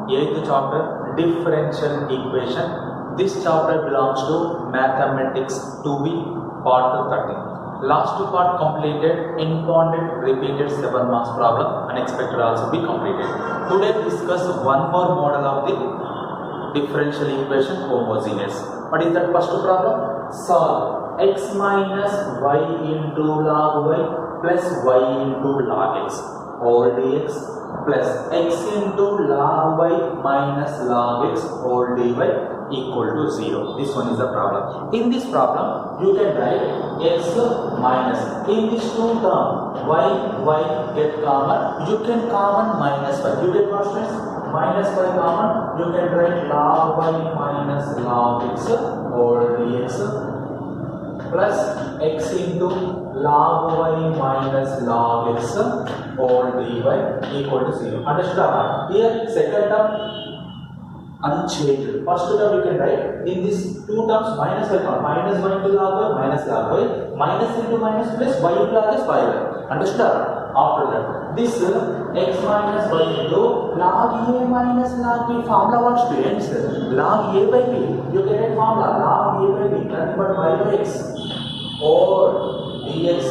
8th chapter differential equation. This chapter belongs to mathematics 2B part 13. Last part completed, impounded, repeated 7 marks problem, unexpected also be completed. Today discuss one more model of the differential equation homogeneous. What is that first problem? Solve x minus y into log y plus y into log x whole dx plus x into log y minus log x whole dy equal to 0. This one is the problem. In this problem, you can write x minus. In this two term, y get common. You can common minus y. You get what friends? Minus y common. You can write log y minus log x whole dx plus x into log y minus log x whole dy equal to 0. Understood? Here second term unchanged. First term you can write in these two terms minus y common. Minus y into log y minus log y minus into minus plus y into log is y. Understood? After that this x minus y into log a minus log b formula what students? Log a by b. You get a formula log a by b nothing but y by x or dx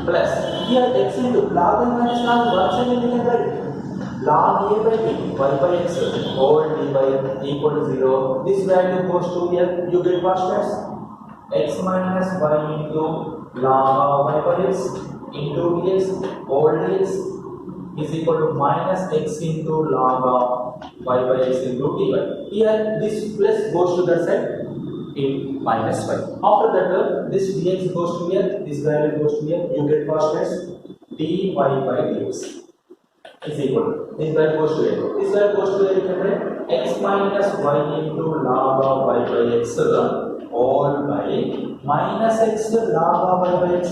plus here x into log y minus log one side you can write log a by b y by x whole dy equal to 0. This value goes to here. You get what students? X minus y into log y by x into dx whole dx is equal to minus x into log y by x into dy. Here this plus goes to the side in minus y. After that this dx goes to here, this value goes to here. You get first as dy by dx is equal to this value goes to here. This value goes to here. You can write x minus y into log y by x all by minus x log y by x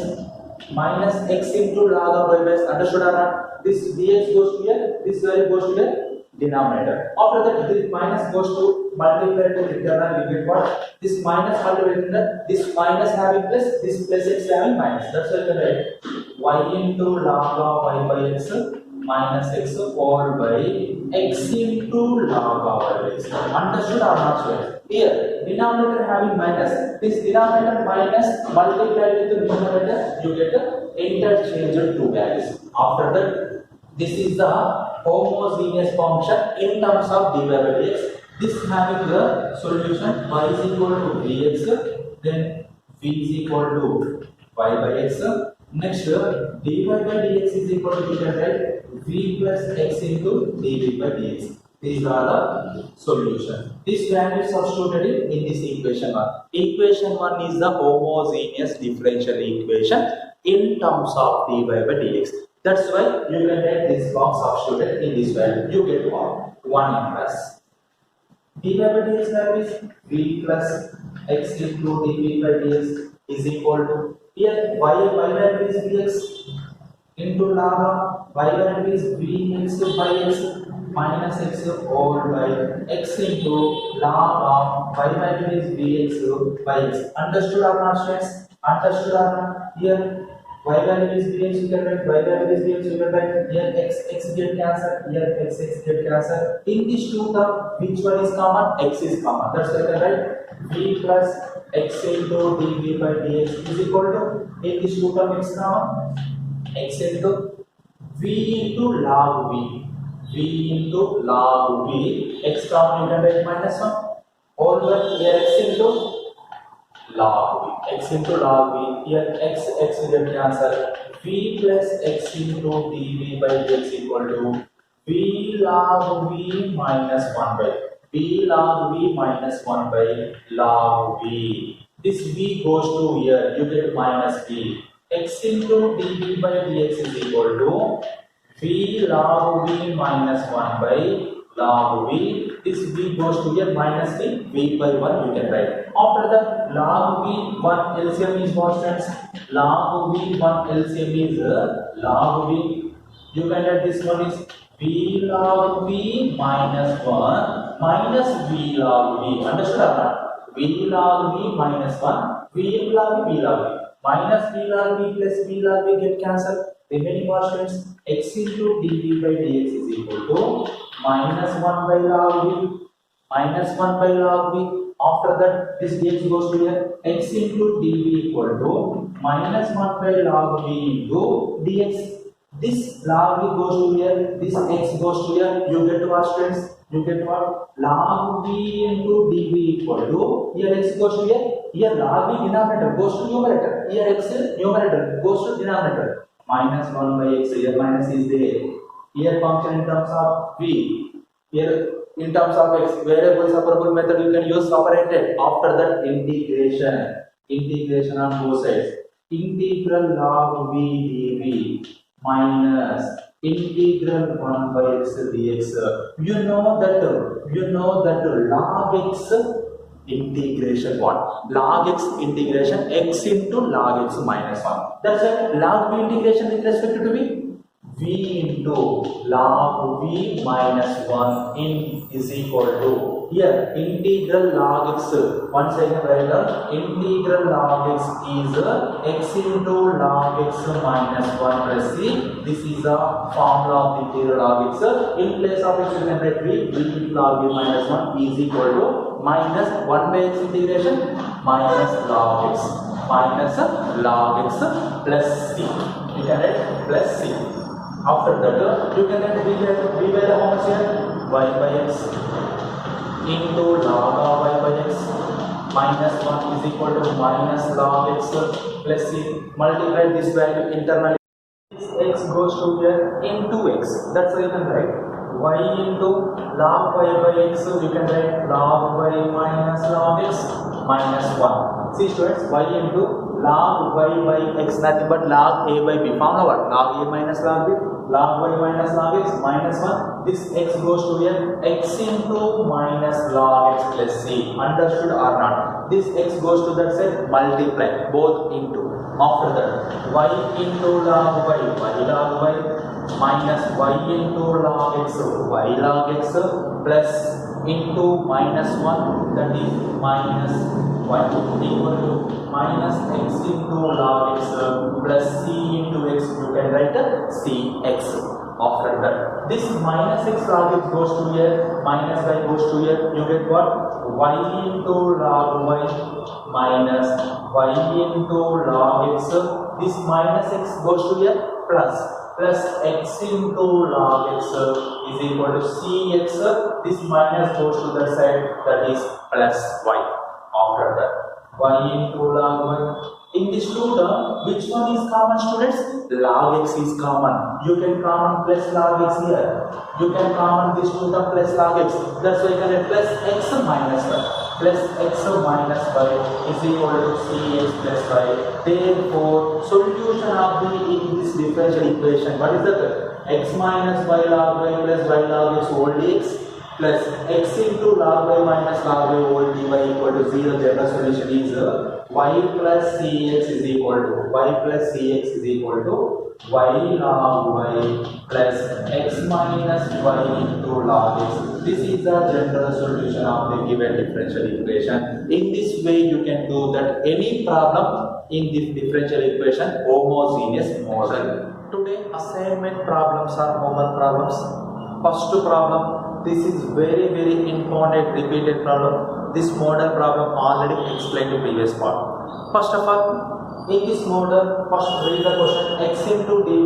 minus x into log y by x. Understood or not? This dx goes to here. This value goes to here. Denominator. After that, this minus goes to multiply to internal. You get what? This minus multiplied to this minus having plus, this plus x having minus. That's why you can write y into log of y by x minus x whole by x into log of y by x. Understood or not? Here, denominator having minus. This denominator minus multiplied with the numerator, you get the interchange of two values. After that, this is the homogeneous function in terms of dy by dx. This having the solution y is equal to dx, then v is equal to y by x. Next, dy by dx is equal to, you can write v plus x into dv by dx. These are the solution. This value is substituted in this equation 1. Equation 1 is the homogeneous differential equation in terms of dy by dx. That's why you can take this box substituted in this value. You get what? 1 inverse. dy by dx value is v plus x into dv by dx is equal to here y value is vx into log y value is vx by x minus x whole by x into log of y value is vx by x. Understood or not, students? Understood or not? Here y value is vx, you can write y value is vx, you can write here x get cancelled, here x get cancelled. In this two term, which one is common? X is common. That's why you can write v plus x into dv by dx is equal to, in this two term x common, x into v into log v, v into log v, x common you can write minus 1, all over here x into log v, x into log v, here x get cancelled, v plus x into dv by dx equal to v log v minus 1 by v log v minus 1 by log v. This v goes to here, you get minus v. X into dv by dx is equal to v log v minus 1 by log v. This v goes to here minus v by 1 you can write. After that log v 1 LCM is what friends? Log v 1 LCM is log v. You can write this one is v log v minus 1 minus v log v. Understood or not? V log v minus 1 v log v minus v log v plus v log v get cancelled. Remaining what students? X into dv by dx is equal to minus 1 by log v, minus 1 by log v. After that, this dx goes to here. X into dv equal to minus 1 by log v into dx. This log v goes to here. This x goes to here. You get what students? You get what? Log v into dv equal to, here x goes to here. Here log v denominator goes to numerator. Here x numerator goes to denominator. Minus 1 by x, here minus is there. Here function in terms of v. Here in terms of x, variable separable method you can use separated. After that, integration on both sides. Integral log v dv minus integral 1 by x dx. You know that log x integration what? Log x integration x into log x minus 1. That's it. Log v integration with respect to v. V into log v minus 1 in is equal to, here integral log x. Once again write down, integral log x is x into log x minus 1 plus c. This is a formula of integral log x. In place of x you can write v into log v minus 1 is equal to minus 1 by x integration minus log x plus c. You can write plus c. After that, you can write v by the how much here? Y by x into log of y by x minus 1 is equal to minus log x plus c. Multiply this value internally. X goes to here into x. That's why you can write y into log y by x. You can write log y minus log x minus 1. See students, y into log y by x, nothing but log a by b. Formula what? Log a minus log b, log y minus log x minus 1. This x goes to here, x into minus log x plus c. Understood or not? This x goes to that side, multiply both into. After that, y into log y log y minus y into log x plus into minus 1, that is minus y equal to minus x into log x plus c into x. You can write cx. After that, this minus x log x goes to here, minus y goes to here. You get what? Y into log y minus y into log x. This minus x goes to here, plus x into log x is equal to cx. This minus goes to the side, that is plus y. After that, y into log y. In this two term, which one is common, students? Log x is common. You can common plus log x here. You can common this two term plus log x. That's why you can have plus x minus y. Plus x minus y is equal to cx plus y. Therefore, solution of this differential equation, what is that? X minus y log y plus y log x whole dx plus x into log y minus log y whole dy equal to 0. General solution is y plus cx is equal to y log y plus x minus y into log x. This is the general solution of the given differential equation. In this way, you can do that any problem in this differential equation homogeneous model. Today, assignment problems are homework problems. First problem. This is very important repeated problem. This model problem already explained in previous part. First of all, in this model, first read the question. X into dy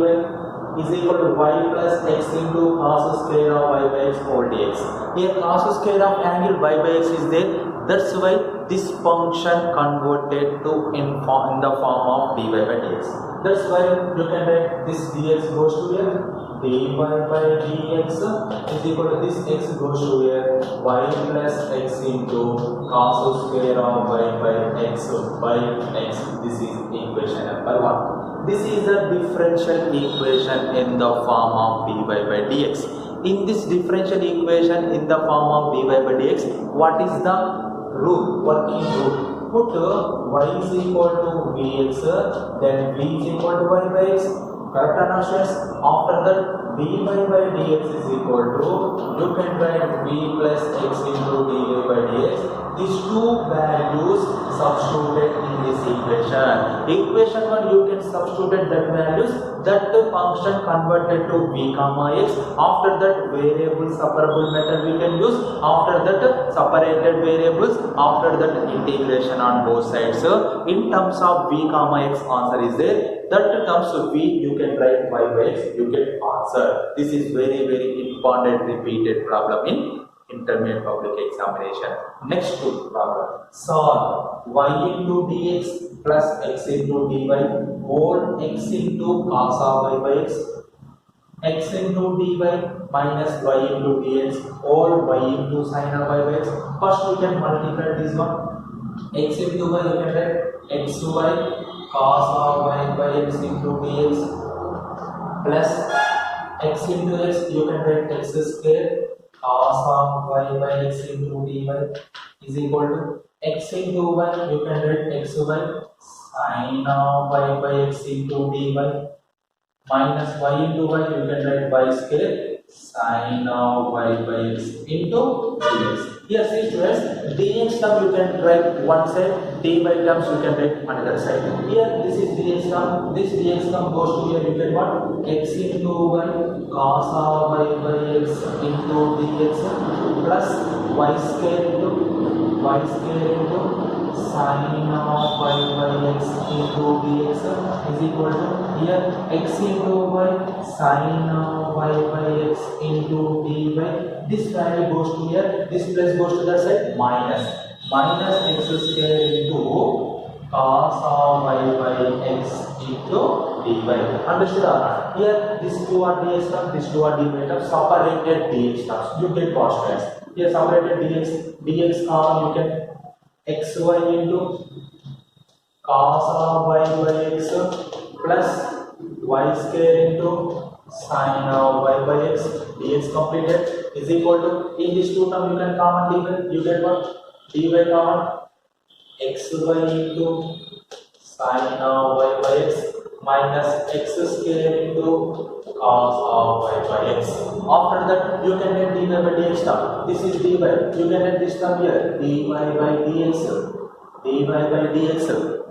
is equal to y plus x into cos square of y by x whole dx. Here cos square of angle y by x is there. That's why this function converted to in the form of dy by dx. That's why you can write this dx goes to here, dy by dx is equal to this x goes to here, y plus x into cos square of y by x by x. This is equation number 1. This is a differential equation in the form of dy by dx. In this differential equation in the form of dy by dx, what is the rule, working rule? Put y is equal to vx, then v is equal to y by x. Correct or not, students? After that, dy by dx is equal to, you can write v plus x into dy by dx. These two values substituted in this equation. Equation 1 you can substitute that values, that function converted to v comma x. After that variable separable method we can use. After that separated variables. After that integration on both sides. So in terms of v comma x answer is there. That comes to v, you can write y by x, you get answer. This is very important repeated problem in intermediate public examination. Next problem. Solve y into dx plus x into dy whole x into cos of y by x, x into dy minus y into dx whole y into sin of y by x. First we can multiply this one. X into y you can write xy cos of y by x into dx plus x into x you can write x square cos of y by x into dy is equal to x into y you can write xy sin of y by x into dy minus y into y you can write y square sin of y by x into dx. Here see students, dx term you can write one side, dy terms you can write another side. Here this is dx term, this dx term goes to here, you get what? X into y cos of y by x into dx plus y square into sin of y by x into dx is equal to, here x into y sin of y by x into dy. This value goes to here, this plus goes to that side, minus x square into cos of y by x into dy. Understood or not? Here these two are dx terms, these two are dy terms, separated dx terms. You get constants. Here separated dx common, you can xy into cos of y by x plus y square into sin of y by x dx completed is equal to, in these two terms you can common dy, you get what? Dy common xy into sin of y by x minus x square into cos of y by x. After that you can get dy by dx term. This is dy. You can get this term here, dy by dx.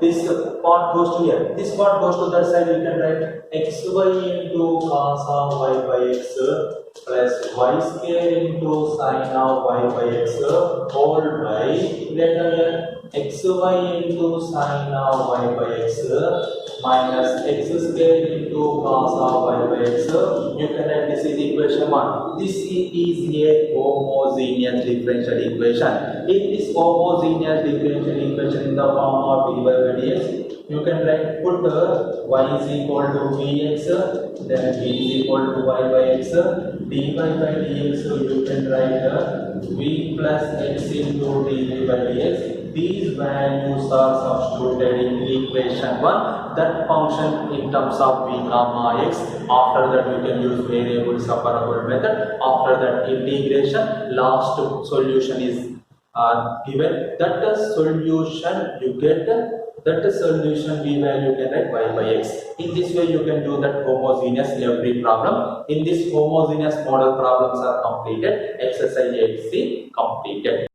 This part goes to here. This part goes to that side. You can write xy into cos of y by x plus y square into sin of y by x whole by, later here xy into sin of y by x minus x square into cos of y by x. You can write this is equation 1. This is a homogeneous differential equation. In this homogeneous differential equation in the form of dy by dx, you can write, put y is equal to vx, then v is equal to y by x, dy by dx you can write v plus x into dy by dx. These values are substituted in equation 1. That function in terms of v comma x. After that you can use variable separable method. After that integration, last solution is given. That solution you get, that solution v value you can write y by x. In this way you can do that homogeneous every problem. In this homogeneous model problems are completed. Exercise 8C completed.